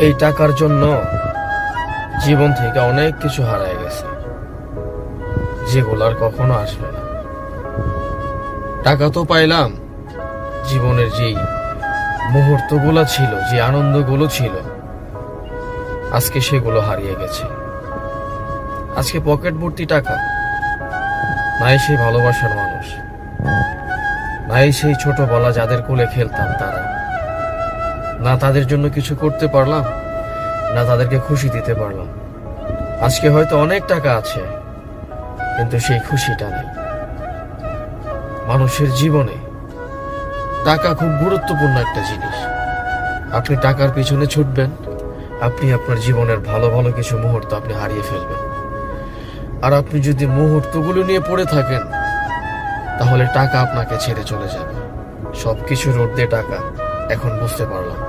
এই টাকার জন্য জীবন থেকে অনেক কিছু হারায় গেছে, যেগুলো আর কখনো আসবে না। টাকা তো পাইলাম, জীবনের যেই মুহূর্তগুলো ছিল, যে আনন্দগুলো ছিল, আজকে সেগুলো হারিয়ে গেছে। আজকে পকেট ভর্তি টাকা, নাই সেই ভালোবাসার মানুষ, নাই সেই ছোটবেলা যাদের কোলে খেলতাম তারা। না তাদের জন্য কিছু করতে পারলাম, না তাদেরকে খুশি দিতে পারলাম। আজকে হয়তো অনেক টাকা আছে, কিন্তু সেই খুশিটা নেই। মানুষের জীবনে টাকা খুব গুরুত্বপূর্ণ একটা জিনিস। আপনি টাকার পিছনে ছুটবেন, আপনি আপনার জীবনের ভালো ভালো কিছু মুহূর্ত আপনি হারিয়ে ফেলবেন। আর আপনি যদি মুহূর্তগুলো নিয়ে পড়ে থাকেন, তাহলে টাকা আপনাকে ছেড়ে চলে যাবে। সবকিছুর ঊর্ধ্বে টাকা, এখন বুঝতে পারলাম।